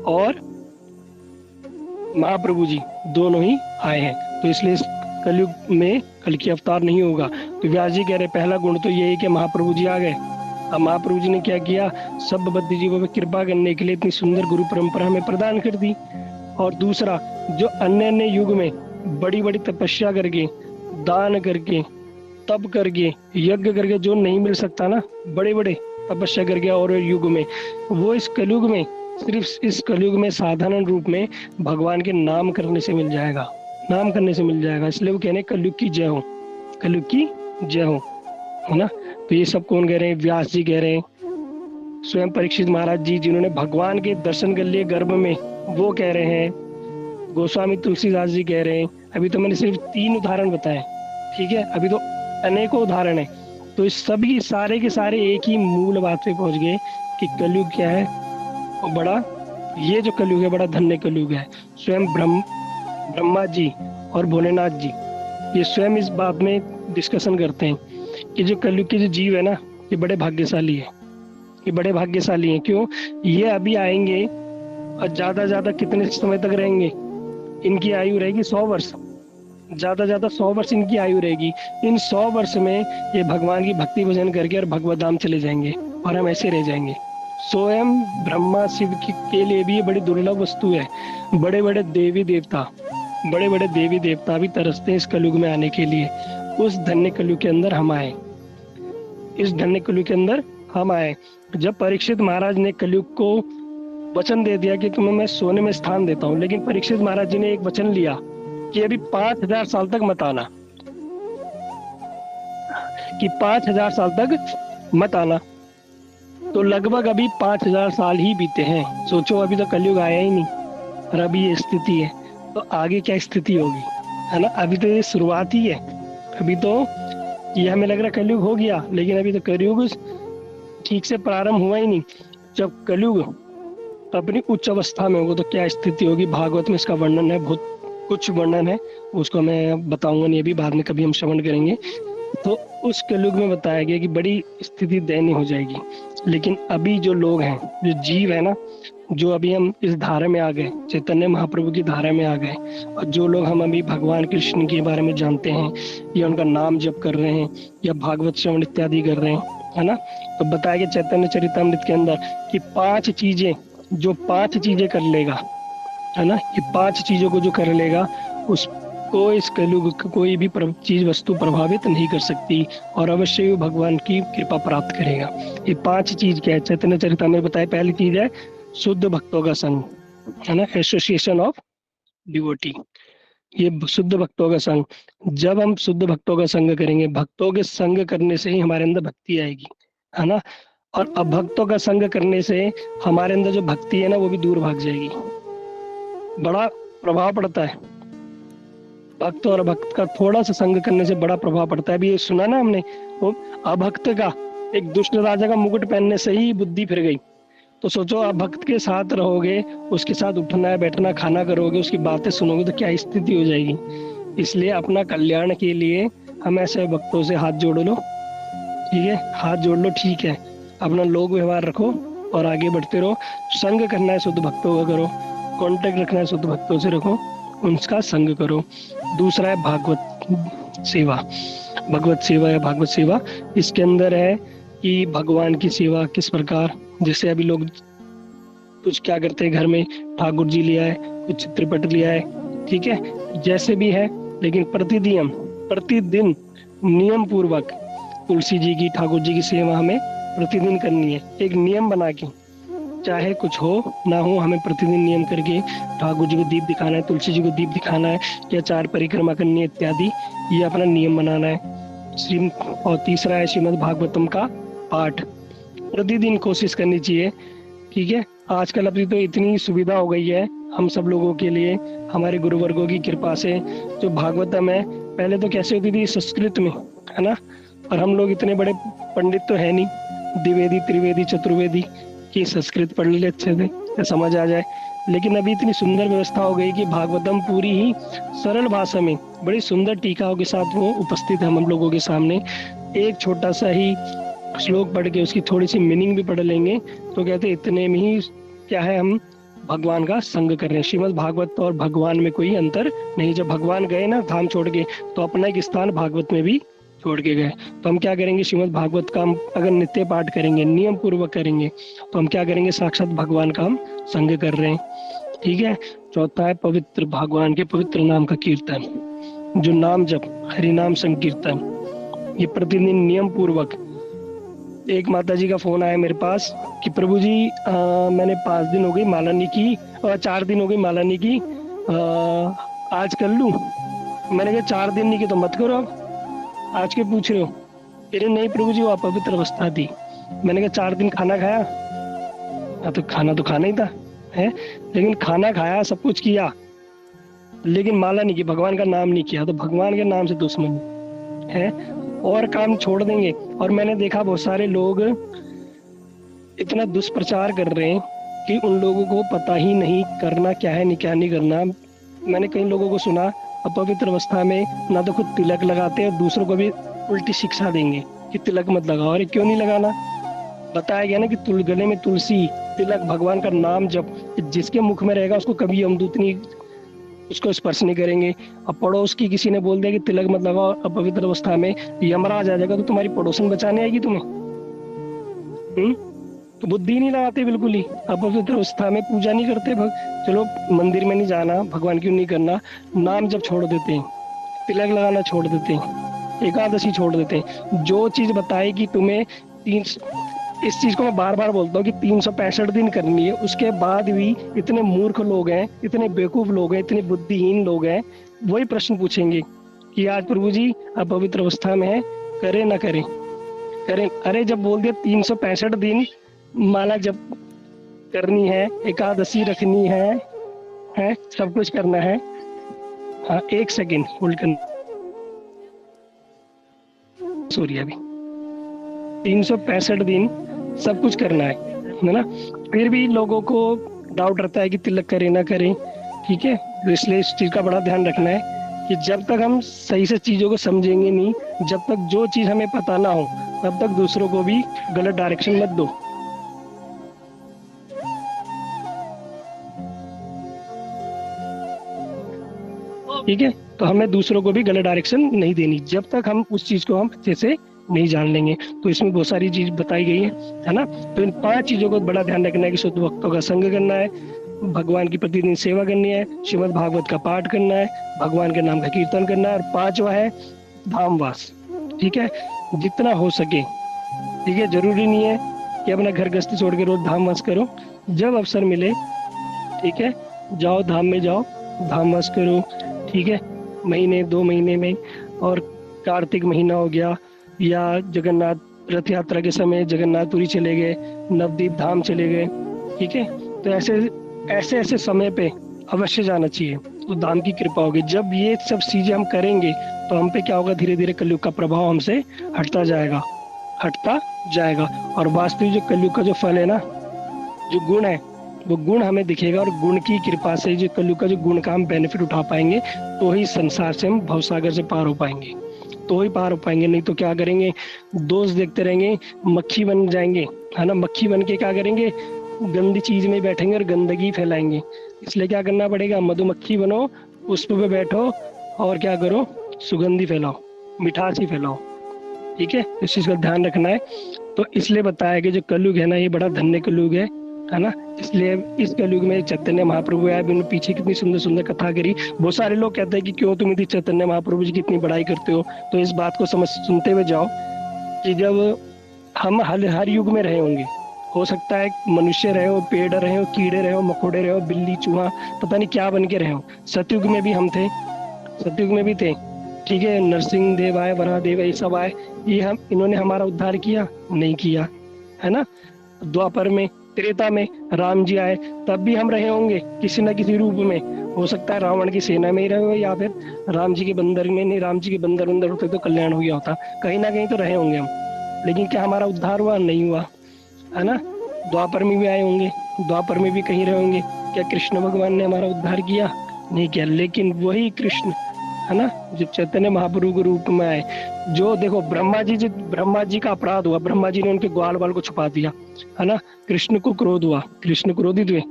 और महाप्रभु जी दोनों ही आए हैं। तो इसलिए इस कलयुग में कल की अवतार नहीं होगा। तो व्यास जी कह रहे पहला गुण तो ये है कि महाप्रभु जी आ गए। अब महाप्रभु जी ने क्या किया, सब बद्ध जीवों पर कृपा करने के लिए इतनी सुंदर गुरु परंपरा हमें प्रदान कर दी। और दूसरा, जो अन्य अन्य युग में बड़ी बड़ी तपस्या करके, दान करके, तप करके, यज्ञ करके जो नहीं मिल सकता ना, बड़े बड़े तपस्या करके और युग में, वो इस कलयुग में, सिर्फ इस कलयुग में साधारण रूप में भगवान के नाम करने से मिल जाएगा, नाम करने से मिल जाएगा। इसलिए वो कहने कलयुग की जय हो, कलयुग की जय हो, है ना। तो ये सब कौन कह रहे हैं? व्यास जी कह रहे हैं, स्वयं परीक्षित महाराज जी जिन्होंने भगवान के दर्शन कर लिए गर्भ में, वो कह रहे हैं। गोस्वामी तुलसीदास जी कह रहे हैं। अभी तो मैंने सिर्फ 3 उदाहरण बताए, ठीक है, अभी तो अनेकों उदाहरण है। तो इस सभी सारे के सारे एक ही मूल बात पे पहुंच गए कि कलयुग क्या है, वो बड़ा, ये जो कलयुग है बड़ा धन्य कलयुग है। स्वयं ब्रह्मा जी और भोलेनाथ जी ये स्वयं इस बात में डिस्कशन करते हैं कि जो कलयुग के जो जीव है ना, ये बड़े भाग्यशाली है, ये बड़े भाग्यशाली हैं। क्यों? ये अभी आएंगे और ज्यादा कितने समय तक रहेंगे? इनकी आयु रहेगी 100 वर्ष, ज्यादा 100 वर्ष इनकी आयु रहेगी। इन 100 वर्ष में ये भगवान की भक्ति भजन करके और भगवत धाम चले जाएंगे और हम ऐसे रह जाएंगे। स्वयं ब्रह्मा शिव के लिए भी ये बड़ी दुर्लभ वस्तु है। बड़े बड़े देवी देवता भी तरसते हैं इस कलयुग में आने के लिए। उस धन्य कलयुग के अंदर हम आए, इस धन्य कलयुग के अंदर हम आए। जब परीक्षित महाराज ने कलयुग को वचन दे दिया कि तुम्हें मैं सोने में स्थान देता हूँ, लेकिन परीक्षित महाराज जी ने एक वचन लिया कि अभी 5000 साल तक मत आना, कि 5000 साल तक मत आना। तो लगभग अभी 5000 साल ही बीते हैं। सोचो, अभी तो कलयुग आया ही नहीं और अभी ये स्थिति है, तो आगे क्या स्थिति होगी, है ना। अभी तो ये शुरुआत ही है। अभी तो ये हमें लग रहा है कलयुग हो गया, लेकिन अभी तो कलयुग ठीक से प्रारंभ हुआ ही नहीं। जब कलयुग अपनी उच्च अवस्था में होगा तो क्या स्थिति होगी, भागवत में इसका वर्णन है, बहुत कुछ वर्णन है, उसको मैं बताऊंगा नहीं, अभी बाद में कभी हम श्रवण करेंगे। तो उस कलयुग में बताया गया कि बड़ी स्थिति दयनीय हो जाएगी। लेकिन अभी जो लोग हैं, जो जीव है ना, जो अभी हम इस धारा में आ गए, चैतन्य महाप्रभु की धारा में आ गए, और जो लोग हम अभी भगवान कृष्ण के बारे में जानते हैं, या उनका नाम जप कर रहे हैं, या भागवत श्रवण इत्यादि कर रहे हैं, है ना। तो बताया गया चैतन्य चरितामृत के अंदर कि 5 चीजें, जो 5 चीजें कर लेगा, है ना, ये 5 चीजों को जो कर लेगा, उसको इस कलयुग कोई भी चीज वस्तु प्रभावित नहीं कर सकती, और अवश्य ही भगवान की कृपा प्राप्त करेगा। ये 5 चीज क्या है? चैतन्य चरितामृत बताया, पहली चीज है शुद्ध भक्तों का संग, है ना, एसोसिएशन ऑफ डिवोटी। ये शुद्ध भक्तों का संग, जब हम शुद्ध भक्तों का संग करेंगे, भक्तों के संग करने से ही हमारे अंदर भक्ति आएगी, है ना। और अभक्तों का संग करने से हमारे अंदर जो भक्ति है ना, वो भी दूर भाग जाएगी। बड़ा प्रभाव पड़ता है भक्त और भक्त का थोड़ा सा संग करने से बड़ा प्रभाव पड़ता है। अभी ये सुना ना हमने, वो अभक्त का, एक दुष्ट राजा का मुकुट पहनने से ही बुद्धि फिर गई। तो सोचो, आप भक्त के साथ रहोगे, उसके साथ उठना बैठना खाना करोगे, उसकी बातें सुनोगे तो क्या स्थिति हो जाएगी। इसलिए अपना कल्याण के लिए हम ऐसे भक्तों से हाथ जोड़ लो, ठीक है, हाथ जोड़ लो, ठीक है, अपना लोक व्यवहार रखो और आगे बढ़ते रहो। संग करना है शुद्ध भक्तों का करो, कांटेक्ट रखना है शुद्ध भक्तों से रखो, उनका संग करो। दूसरा है भागवत सेवा। भगवत सेवा या भागवत सेवा, इसके अंदर है कि भगवान की सेवा किस प्रकार। जैसे अभी लोग कुछ क्या करते हैं, घर में ठाकुर जी लिया है, कुछ चित्रपट लिया है, ठीक है, जैसे भी है, लेकिन प्रतिदिन नियम पूर्वक तुलसी जी की, ठाकुर जी की सेवा हमें प्रतिदिन करनी है। एक नियम बना के, चाहे कुछ हो ना हो, हमें प्रतिदिन नियम करके ठाकुर जी को दीप दिखाना है, तुलसी जी को दीप दिखाना है, या 4 परिक्रमा करनी है इत्यादि, ये अपना नियम बनाना है। और तीसरा है श्रीमद् भागवतम का पाठ, प्रतिदिन कोशिश करनी चाहिए, ठीक है। आजकल अभी तो इतनी सुविधा हो गई है हम सब लोगों के लिए, हमारे गुरुवर्गों की कृपा से। जो भागवतम है, पहले तो कैसे होती थी, संस्कृत में, है ना, और हम लोग इतने बड़े पंडित तो है नहीं, द्विवेदी त्रिवेदी चतुर्वेदी, कि संस्कृत पढ़ ले अच्छे से या समझ आ जाए। लेकिन अभी इतनी सुंदर व्यवस्था हो गई कि भागवतम पूरी ही सरल भाषा में बड़ी सुंदर टीकाओं के साथ वो उपस्थित है हम लोगों के सामने। एक छोटा सा ही श्लोक पढ़ के उसकी थोड़ी सी मीनिंग भी पढ़ लेंगे तो कहते इतने में ही क्या है, हम भगवान का संग कर रहे हैं। श्रीमद् भागवत और भगवान में कोई अंतर नहीं। जब भगवान गए ना धाम छोड़ के, तो अपना एक स्थान भागवत में भी छोड़ के गए। तो हम क्या करेंगे, श्रीमद् भागवत का हम अगर नित्य पाठ करेंगे, नियम पूर्वक करेंगे, तो हम क्या करेंगे, साक्षात भगवान का हम संग कर रहे हैं, ठीक है। चौथा है पवित्र, भगवान के पवित्र नाम का कीर्तन, जो नाम जप, हरि नाम संकीर्तन, ये प्रतिदिन नियम पूर्वक। एक माता जी का फोन आया मेरे पास कि प्रभु जी मैंने 5 दिन हो गई माला नहीं की, और 4 दिन हो गई माला नहीं की, आज कर लूं। मैंने कहा 4 दिन नहीं की तो मत करो, अब आज के पूछ रहे हो। अरे नहीं प्रभु जी, वो अपवित्र अवस्था थी। मैंने कहा 4 दिन खाना खाया, तो खाना तो खाना ही था, है, लेकिन खाना खाया, सब कुछ किया, लेकिन माला नहीं की, भगवान का नाम नहीं किया, तो भगवान के नाम से दुश्मन है, और काम छोड़ देंगे। और मैंने देखा बहुत सारे लोग इतना दुष्प्रचार कर रहे हैं कि उन लोगों को पता ही नहीं करना क्या है, क्या नहीं करना। मैंने कई लोगों को सुना अपवित्र अवस्था में ना तो खुद तिलक लगाते हैं, दूसरों को भी उल्टी शिक्षा देंगे कि तिलक मत लगाओ। अरे क्यों नहीं लगाना, बताया गया ना कि गले में तुलसी, तिलक, भगवान का नाम जब जिसके मुख में रहेगा उसको कभी यमदूत नहीं उसको स्पर्श नहीं करेंगे। अब पड़ोस की किसी ने बोल दिया कि तिलक मत लगाओ अपवित्र अवस्था में, यमराज आ जाएगा, तो तुम्हारी पड़ोसन बचाने आएगी तुम्हें? तो बुद्धि नहीं लगाते बिल्कुल ही, अपवित्र अवस्था में पूजा नहीं करते, चलो मंदिर में नहीं जाना, भगवान क्यों नहीं करना, नाम जब छोड़ देते हैं, तिलक लगाना छोड़ देते हैं, एकादशी छोड़ देते हैं। जो चीज बताए कि तुम्हें इस चीज को मैं बार बार बोलता हूँ कि 365 दिन करनी है, उसके बाद भी इतने मूर्ख लोग हैं, इतने बेवकूफ लोग हैं, इतने बुद्धिहीन लोग हैं, वही प्रश्न पूछेंगे कि आज प्रभु जी अपवित्र अवस्था में है, करें ना करें, करें। अरे जब बोल दिया 365 दिन माला जप करनी है, एकादशी रखनी है, सब कुछ करना है। हाँ, 1 सेकेंड होल्ड करना, सॉरी, अभी 365 दिन सब कुछ करना है ना, फिर भी लोगों को डाउट रहता है कि तिलक करें ना करें, ठीक है। तो इसलिए इस चीज का बड़ा ध्यान रखना है कि जब तक हम सही से चीजों को समझेंगे नहीं, जब तक जो चीज हमें पता ना हो, तब तक दूसरों को भी गलत डायरेक्शन मत दो। ठीक है, तो हमें दूसरों को भी गलत डायरेक्शन नहीं देनी जब तक हम उस चीज को हम अच्छे से नहीं जान लेंगे। तो इसमें बहुत सारी चीज बताई गई है ना। तो इन 5 चीजों को बड़ा ध्यान रखना है कि शुद्ध भक्तों का संग करना है, भगवान की प्रतिदिन सेवा करनी है, श्रीमद् भागवत का पाठ करना है, भगवान के नाम का कीर्तन करना है, और 5वां है धामवास। ठीक है, जितना हो सके, ठीक है, जरूरी नहीं है कि अपना घर गृहस्थी छोड़ के रोज धामवास करो, जब अवसर मिले, ठीक है, जाओ धाम में जाओ, धामवास करो, ठीक है, महीने 2 महीने में। और कार्तिक महीना हो गया, या जगन्नाथ रथ यात्रा के समय जगन्नाथपुरी चले गए, नवदीप धाम चले गए, ठीक है। तो ऐसे समय पे अवश्य जाना चाहिए। तो धाम की कृपा होगी। जब ये सब चीजें हम करेंगे तो हम पे क्या होगा, धीरे धीरे कलयुग का प्रभाव हमसे हटता जाएगा, हटता जाएगा। और वास्तविक जो कलयुग का जो फल है ना, जो गुण है, वो गुण हमें दिखेगा, और गुण की कृपा से जो कलयुग का जो गुण का हम बेनिफिट उठा पाएंगे, तो ही संसार से हम भवसागर से पार हो पाएंगे, तो ही पार हो पाएंगे। नहीं तो क्या करेंगे, दोष देखते रहेंगे, मक्खी बन जाएंगे, है ना। मक्खी बन के क्या करेंगे, गंदी चीज में बैठेंगे और गंदगी फैलाएंगे। इसलिए क्या करना पड़ेगा, मधुमक्खी बनो, पुष्प पे बैठो, और क्या करो, सुगंधी फैलाओ, मिठास ही फैलाओ। ठीक है, इस चीज का ध्यान रखना है। तो इसलिए बताया कि जो कलयुग है ना, ये बड़ा धन्य कलयुग है ना। इसलिए इस कलयुग में चैतन्य महाप्रभु आए, उन्होंने पीछे कितनी सुंदर सुंदर कथा करी। बहुत सारे लोग कहते हैं कि क्यों तुम यदि चैतन्य महाप्रभु जी की इतनी बड़ाई करते हो, तो इस बात को समझ सुनते हुए जाओ कि जब हम हर युग में रहे होंगे, हो सकता है मनुष्य रहे हो, पेड़ रहे हो, कीड़े रहे हो, मकोड़े रहे हो, बिल्ली चूहा पता नहीं क्या बन के रहे हो। सतयुग में भी हम थे, सतयुग में भी थे। ठीक है, नरसिंह देव आए, वराह देव, ये सब आए, ये हम इन्होंने हमारा उद्धार किया नहीं किया, है ना। द्वापर में, त्रेता में राम जी आए, तब भी हम रहे होंगे किसी न किसी रूप में। हो सकता है रावण की सेना में ही रहे हो, या फिर राम जी के बंदर में। नहीं, राम जी के बंदर बंदर होते तो कल्याण हो गया होता। कहीं ना कहीं तो रहे होंगे हम, लेकिन क्या हमारा उद्धार हुआ? नहीं हुआ, है ना। द्वापर में भी आए होंगे, द्वापर में भी कहीं रहे होंगे। क्या कृष्ण भगवान ने हमारा उद्धार किया? नहीं किया। लेकिन वही कृष्ण, है ना, जो चैतन्य महाप्रभु के रूप में आए, जो देखो ब्रह्मा जी का अपराध हुआ, ब्रह्मा जी ने उनके ग्वाल बाल को छुपा दिया, है ना। कृष्ण को क्रोध हुआ, कृष्ण क्रोधित हुए।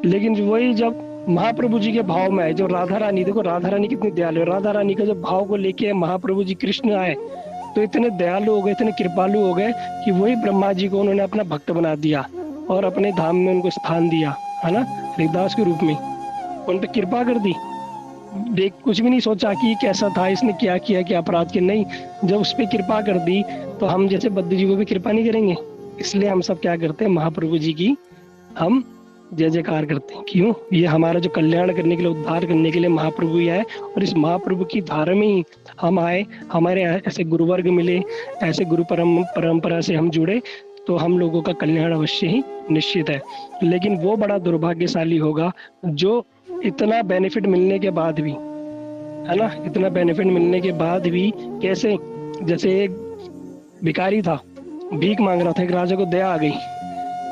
लेकिन वही जब महाप्रभु जी के भाव में आए, जो राधा रानी, देखो राधा रानी कितनी दयालु है। राधा रानी का जब भाव को लेके महाप्रभु जी कृष्ण आए, तो इतने दयालु हो गए, इतने कृपालु हो गए कि वही ब्रह्मा जी को उन्होंने अपना भक्त बना दिया और अपने धाम में उनको स्थान दिया, है ना, हरिदास के रूप में। उन पर कृपा कर दी। देख, कुछ भी नहीं सोचा कि कैसा था, इसने क्या किया, क्या अपराध किया, नहीं। जब उस पर कृपा कर दी, तो हम जैसे बद्ध जी को भी कृपा नहीं करेंगे? इसलिए हम सब क्या करते हैं, महाप्रभु जी की हम जय जयकार करते हैं। क्यों? ये हमारा जो कल्याण करने के लिए, उद्धार करने के लिए महाप्रभु ही आए, और इस महाप्रभु की धारा में ही हम आए। हमारे ऐसे गुरुवर्ग मिले, ऐसे गुरु परंपरा से हम जुड़े, तो हम लोगों का कल्याण अवश्य ही निश्चित है। लेकिन वो बड़ा दुर्भाग्यशाली होगा जो इतना बेनिफिट मिलने के बाद भी, है ना, इतना बेनिफिट मिलने के बाद भी कैसे, जैसे एक भिखारी था, भीख मांग रहा था, एक राजा को दया आ गई,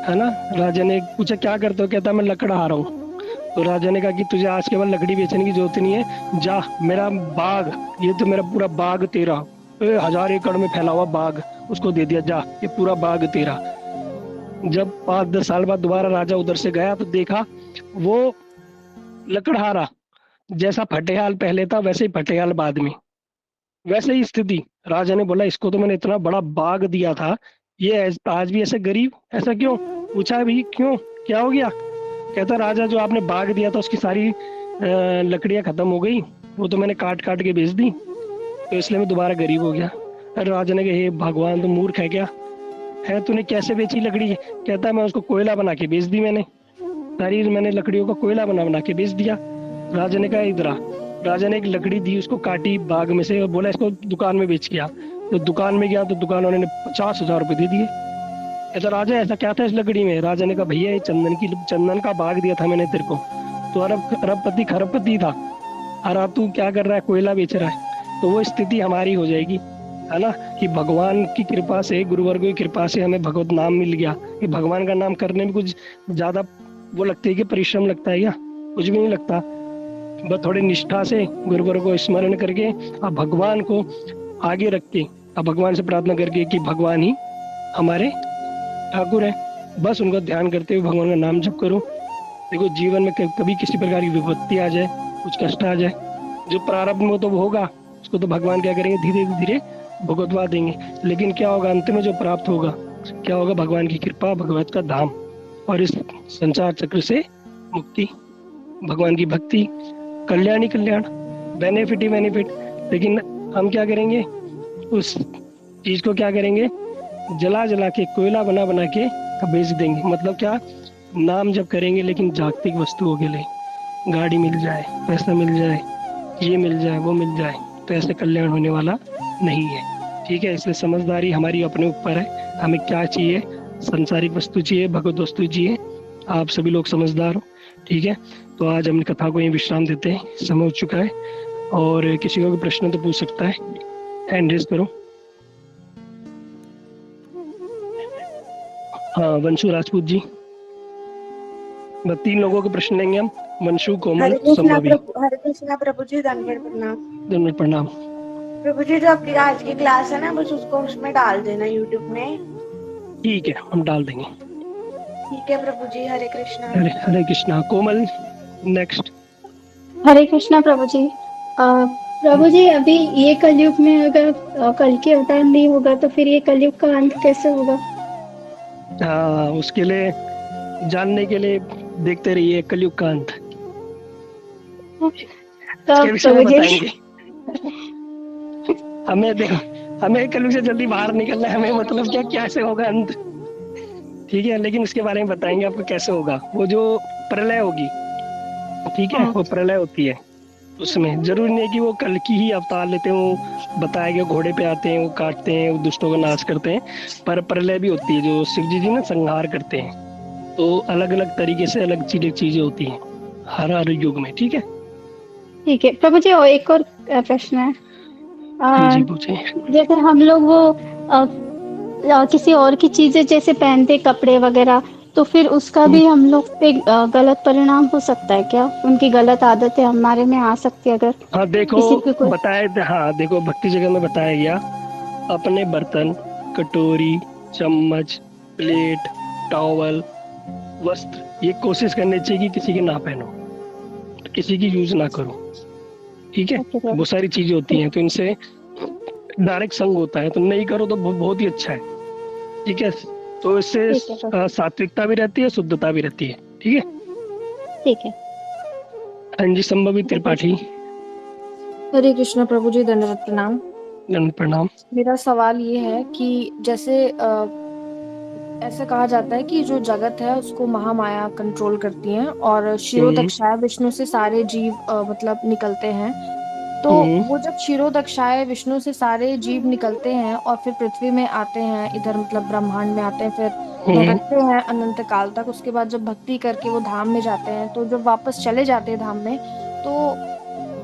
है ना। राजा ने पूछा क्या करते हो, कहता मैं लकड़हारा रहा हूँ। तो राजा ने कहा कि तुझे आज केवल लकड़ी बेचने की जरूरत नहीं है, जा मेरा बाग, ये तो मेरा पूरा बाग तेरा, 1000 एकड़ में फैला हुआ बाग, उसको दे दिया, जा ये पूरा बाग तेरा। जब 5-10 साल बाद दोबारा राजा उधर से गया, तो देखा वो लकड़हारा जैसा फटेहाल पहले था, वैसे ही फटेहाल बाद में, वैसे ही स्थिति। राजा ने बोला इसको तो मैंने इतना बड़ा बाग दिया था, ये आज भी ऐसे गरीब, ऐसा क्यों? पूछा भी क्यों, क्या हो गया? कहता राजा, जो आपने बाग दिया था उसकी सारी लकड़ियां खत्म हो गई, वो तो मैंने काट काट के बेच दी, तो इसलिए मैं दोबारा गरीब हो गया। अरे राजा ने कहा हे भगवान, तुम मूर्ख है क्या, है तूने कैसे बेची लकड़ी? कहता मैं उसको कोयला बना के बेच दी, मैंने लकड़ियों को कोयला बना बना के बेच दिया। राजा ने कहा इधर आ। राजा ने एक लकड़ी दी, उसको काटी बाग में से, और बोला इसको दुकान में बेच गया। तो दुकान में गया तो दुकान वाले ने 50,000 रुपए दे दिए। ऐसा राजा, ऐसा क्या था इस लकड़ी में? राजा ने कहा भैया ये चंदन का बाग दिया था मैंने तेरे को, तो अरबपति खरबपति था, और अब तू क्या कर रहा है, कोयला बेच रहा है। तो वो स्थिति हमारी हो जाएगी, है ना, कि भगवान की कृपा से, गुरुवर्ग की कृपा से हमें भगवत नाम मिल गया। कि भगवान का नाम करने में कुछ ज्यादा वो लगती है कि परिश्रम लगता है क्या? कुछ भी नहीं लगता। बस थोड़ी निष्ठा से गुरुवर्ग को स्मरण करके, अब भगवान को आगे रख के, अब भगवान से प्रार्थना करके कि भगवान ही हमारे ठाकुर है, बस उनका ध्यान करते हुए भगवान का नाम जप करो। देखो जीवन में कभी किसी प्रकार की विपत्ति आ जाए, कुछ कष्ट आ जाए, जो प्रारब्ध में तो होगा, उसको तो भगवान क्या करेंगे, धीरे धीरे भुगतवा देंगे। लेकिन क्या होगा अंत में, जो प्राप्त होगा क्या होगा? भगवान की कृपा, भगवत का धाम, और इस संसार चक्र से मुक्ति, भगवान की भक्ति, कल्याण ही कल्याण, बेनिफिट ही बेनिफिट। लेकिन हम क्या करेंगे, उस चीज को क्या करेंगे, जला जला के, कोयला बना बना के बेच देंगे। मतलब क्या, नाम जब करेंगे लेकिन जागतिक वस्तुओं के लिए, गाड़ी मिल जाए, पैसा मिल जाए, ये मिल जाए, वो मिल जाए, तो ऐसे कल्याण होने वाला नहीं है। ठीक है, इसलिए समझदारी हमारी अपने ऊपर है, हमें क्या चाहिए, संसारिक वस्तु चाहिए, भगवत वस्तु चाहिए। आप सभी लोग समझदार हो, ठीक है, तो आज हम कथा को यहीं विश्राम देते हैं, समय हो चुका है। और किसी को भी प्रश्न तो पूछ सकता है, हैंड रेज करो। हाँ, वंशु राजपूत जी। बस 3 लोगों के प्रश्न लेंगे हम, वंशु, कोमल, संभवी। हरे कृष्णा प्रभु जी, दंडवत प्रणाम। दंडवत प्रणाम। प्रभु जी, जो आपकी आज की क्लास है ना, बस उसको उसमें डाल देना यूट्यूब में। ठीक है, हम डाल देंगे। ठीक है प्रभु जी, हरे कृष्णा। हरे हरे कृष्णा। कोमल नेक्स्ट। हरे कृष्णा प्रभु जी। प्रभु जी, अभी ये कलयुग में अगर कल की अवतार नहीं होगा तो फिर ये कलयुग का अंत कैसे होगा? हाँ, उसके लिए जानने के लिए देखते रहिए कलयुग का अंत, तो इसके विषय में प्रभु जी बताएंगे। हमें देखो, हमें कलयुग से जल्दी बाहर निकलना है, हमें मतलब क्या कैसे होगा अंत, ठीक है, लेकिन उसके बारे में बताएंगे आपको कैसे होगा। वो जो प्रलय होगी, ठीक है, वो प्रलय होती है, उसमें जरूरी नहीं है कि वो कल की ही अवतार लेते हैं। वो बताया गया घोड़े पे आते हैं, वो काटते हैं, वो दुष्टों का नाश करते हैं, पर प्रलय भी होती है जो शिव जी ना संहार करते हैं। तो अलग अलग तरीके से अलग चीजें होती हैं हर हर युग में, ठीक है। ठीक है प्रभु जी, और एक और प्रश्न है। हाँ अ, जी, पूछे। जैसे हम लोग वो किसी और की चीजें जैसे पहनते कपड़े वगैरह, तो फिर उसका भी हम लोग पे गलत परिणाम हो सकता है क्या? उनकी गलत आदतें हमारे में आ सकती है अगर हाँ देखो, किसी की कोई। हाँ देखो, भक्ति जगत में बताया गया, अपने बर्तन, कटोरी, चम्मच, प्लेट, टॉवल, वस्त्र, ये कोशिश करनी चाहिए कि किसी के ना पहनो, किसी की यूज ना करो, ठीक है। ओके बहुत प्रभु। सारी चीजें होती हैं तो इनसे डायरेक्ट संग होता है, तो नहीं करो तो बहुत ही अच्छा है, ठीक है। तो इससे ठीक है प्रभु। सात्विकता भी रहती है, शुद्धता भी रहती है, ठीक है। ठीक है। हाँ जी, संभवी प्रभु त्रिपाठी। हरे कृष्णा प्रभु जी, दंडवत प्रणाम। दंड प्रणाम। मेरा सवाल ये है कि जैसे ऐसा कहा जाता है कि जो जगत है उसको महामाया कंट्रोल करती है और हम्म, क्षीरोदक्षाय विष्णु से सारे जीव मतलब निकलते हैं। तो हम्म, वो जब क्षीरोदक्षाय विष्णु से सारे जीव निकलते हैं और फिर पृथ्वी में आते हैं, इधर मतलब ब्रह्मांड में आते हैं, फिर हम्म। भटकते हैं अनंत काल तक। उसके बाद जब भक्ति करके वो धाम में जाते हैं, तो जब वापस चले जाते हैं धाम में, तो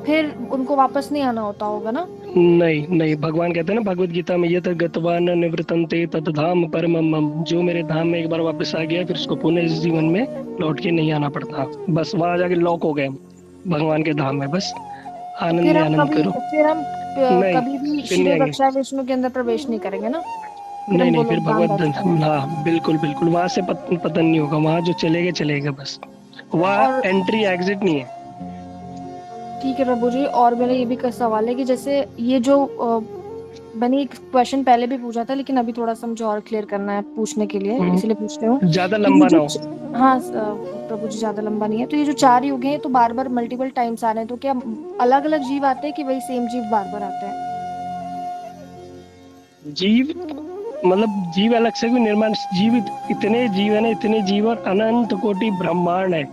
फिर उनको वापस नहीं आना होता होगा ना? नहीं नहीं, भगवान कहते हैं ना भगवत गीता में, यत गत्वा न निवृतन्ते तत धाम परमम मम। जो मेरे धाम में एक बार वापस आ गया, फिर उसको पुनः इस जीवन में लौट के नहीं आना पड़ता, बस वहां जाके लॉक हो गए हम भगवान के धाम में, बस तो आनंद फिर ही हम आनंद कभी करो। फिर हम नहीं, कभी भी फिर नहीं आएंगे। क्षीरोदक्षाय विष्णु के अंदर प्रवेश नहीं करेंगे ना? फिर नहीं हम नहीं, फिर गोलोक धाम जा भगवत, चुके हैं। हाँ बिल्कुल बिल्कुल, वहां से पतन नहीं होगा, वहां जो चलेगा चलेगा बस, वहाँ और एंट्री एग्जिट नहीं है। ठीक है प्रभु जी, और मेरा ये भी सवाल है कि जैसे ये जो मैंने एक क्वेश्चन पहले भी पूछा था, लेकिन अभी थोड़ा सा मुझे और क्लियर करना है पूछने के लिए, इसलिए पूछ रही हूँ ज्यादा कि ये लंबा ना जो हो। हाँ प्रभु जी, ज्यादा लंबा नहीं है। तो ये जो 4 युग हैं, तो बार बार मल्टीपल टाइम्स आ रहे हैं, तो क्या अलग अलग जीव आते हैं कि वही सेम जीव बार बार आते हैं? जीव मतलब जीव अलग से भी निर्माण, जीव इतने जीव है ना, इतने जीव, और अनंत कोटि ब्रह्मांड है।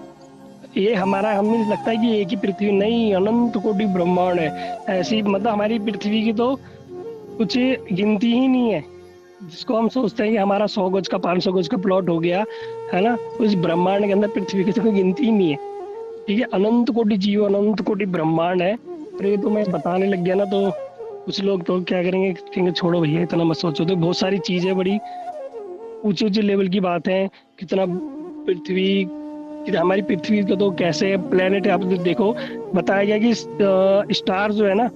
ये हमारा, हमें लगता है कि एक ही पृथ्वी, नहीं, अनंत कोटि ब्रह्मांड है। ऐसी मतलब हमारी पृथ्वी की तो कुछ गिनती ही नहीं है। जिसको हम सोचते हैं कि हमारा 100 गज का 500 गज का प्लॉट हो गया, है ना, उस ब्रह्मांड के अंदर पृथ्वी की तो कोई गिनती ही नहीं है, ठीक है। अनंत कोटि जीव, अनंत कोटि ब्रह्मांड है। पर ये तो मैं बताने लग गया ना, तो कुछ लोग तो क्या करेंगे, कहेंगे छोड़ो भैया इतना मत सोचो। तो बहुत सारी चीजें बड़ी ऊंचे ऊंचे लेवल की बात है। कितना पृथ्वी, हमारी पृथ्वी का तो कैसे प्लेनेट आप देखो, बताया गया कि स्टार जो है ना,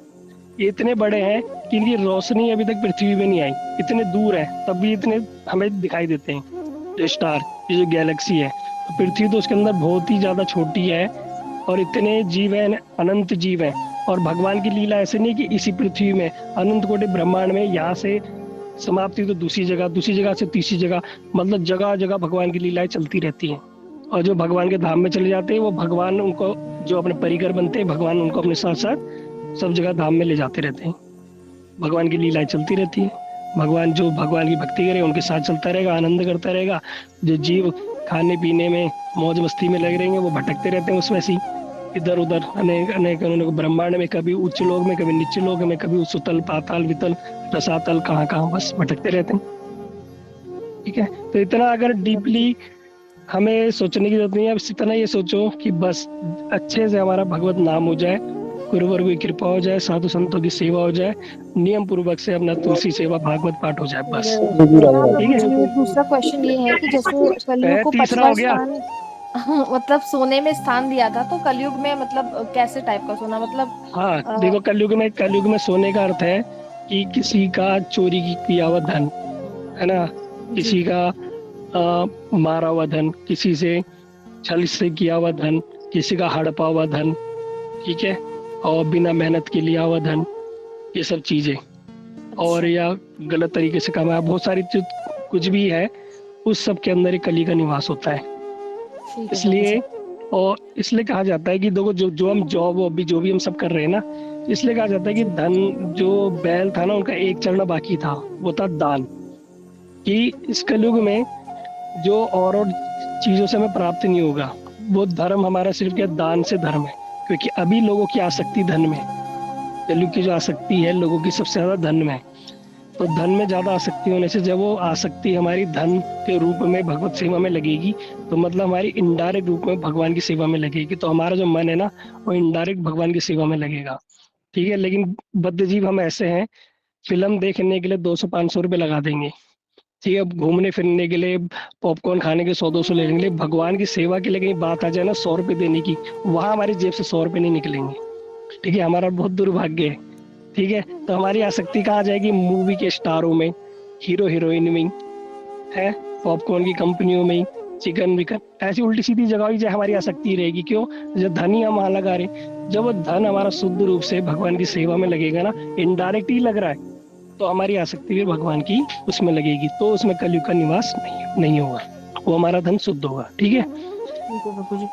ये इतने बड़े हैं कि इनकी रोशनी अभी तक पृथ्वी पे नहीं आई, इतने दूर है तब भी इतने हमें दिखाई देते हैं। जो स्टार, ये जो गैलेक्सी है, तो पृथ्वी तो उसके अंदर बहुत ही ज्यादा छोटी है, और इतने जीव हैं, अनंत जीव हैं। और भगवान की लीला ऐसे नहीं कि इसी पृथ्वी में, अनंत कोटि ब्रह्मांड में, यहाँ से समाप्ति तो दूसरी जगह, दूसरी जगह से तीसरी जगह, मतलब जगह जगह भगवान की लीलाएं चलती रहती हैं। और जो भगवान के धाम में चले जाते हैं, वो भगवान उनको, जो अपने परिकर बनते हैं, भगवान उनको अपने साथ साथ सब जगह धाम में ले जाते रहते हैं। भगवान की लीलाएं चलती रहती है। भगवान जो भगवान की भक्ति करे उनके साथ चलता रहेगा, आनंद करता रहेगा। जो जीव खाने पीने में मौज मस्ती में लगे रहेंगे, वो भटकते रहते हैं उसमें से ही इधर उधर, अनेक अनेक अनेक ब्रह्मांड में, कभी उच्च लोक में, कभी नीचे लोक में, कभी सुतल पाताल वितल रसातल, कहाँ कहाँ बस भटकते रहते हैं, ठीक है। तो इतना अगर डीपली हमें सोचने की जरूरत नहीं है, अब इतना ये सोचो कि बस अच्छे से हमारा भगवत नाम हो जाए, गुरुवर्ग की कृपा हो जाए, साधु संतों की सेवा हो जाए, नियम पूर्वक से अपना तुलसी सेवा भागवत पाठ हो जाए, बस। हाँ ठीक प्रभु है। जी, दूसरा क्वेश्चन ये है कि जैसे कलयुग को तीसरा पांचवा हो गया। स्थान मतलब सोने में स्थान दिया था, तो कलयुग में मतलब कैसे टाइप का सोना, मतलब हाँ अ, देखो, कलयुग में सोने का अर्थ है कि किसी का चोरी की किया हुआ धन, है ना, जी किसी का मारा हुआ धन, किसी से छल से किया हुआ धन, किसी का हड़पा हुआ धन, ठीक है, और बिना मेहनत के लिया हुआ धन, ये सब चीजें, और अच्छा या गलत तरीके से कमाया, बहुत सारी चीज कुछ भी है, उस सब के अंदर ही कली का निवास होता है। ठीक है प्रभु इसलिए, जी। और इसलिए कहा जाता है कि देखो, जो जो हम जॉब अभी जो भी हम सब कर रहे हैं ना, इसलिए कहा जाता है कि जी धन, जो बैल था ना, उनका एक चढ़ना बाकी था, वो था दान। कि इस कलयुग में जो और चीजों से हमें प्राप्त नहीं होगा, वो धर्म हमारा सिर्फ क्या दान से धर्म है। क्योंकि अभी लोगों की आसक्ति धन में है। कलयुग की जो आसक्ति है लोगों की सबसे ज्यादा धन में है। तो धन में ज्यादा आसक्ति होने से जब वो आसक्ति हमारी धन के रूप में भगवत सेवा में लगेगी, तो मतलब हमारी इनडायरेक्ट रूप में भगवान की सेवा में लगेगी, तो हमारा जो मन है ना, वो इनडायरेक्ट भगवान की सेवा में लगेगा। ठीक है। लेकिन बद्ध जीव हम ऐसे हैं, फिल्म देखने के लिए 200-500 रुपये लगा देंगे, ठीक है, घूमने फिरने के लिए, पॉपकॉर्न खाने के 100-200 ले लेंगे, भगवान की सेवा के लिए कहीं बात आ जाए ना 100 रुपये देने की, वहां हमारी जेब से 100 रुपये नहीं निकलेंगे। ठीक है, हमारा बहुत दुर्भाग्य है। ठीक है, तो हमारी आसक्ति कहाँ जाएगी, मूवी के स्टारों में, हीरो हीरोइन में, है, पॉपकॉर्न की कंपनियों में, चिकन विकन, ऐसी उल्टी सीधी जगह ही हमारी आसक्ति रहेगी। क्यों? जब धन ही हम वहां लगा रहे, जब वो धन हमारा शुद्ध रूप से भगवान की सेवा में लगेगा ना, इनडायरेक्ट ही लग रहा है, तो हमारी आसक्ति भी भगवान की उसमें लगेगी, तो उसमें कलयुग का निवास नहीं होगा, वो हमारा धन शुद्ध होगा। ठीक है। ठीक है प्रभु जी।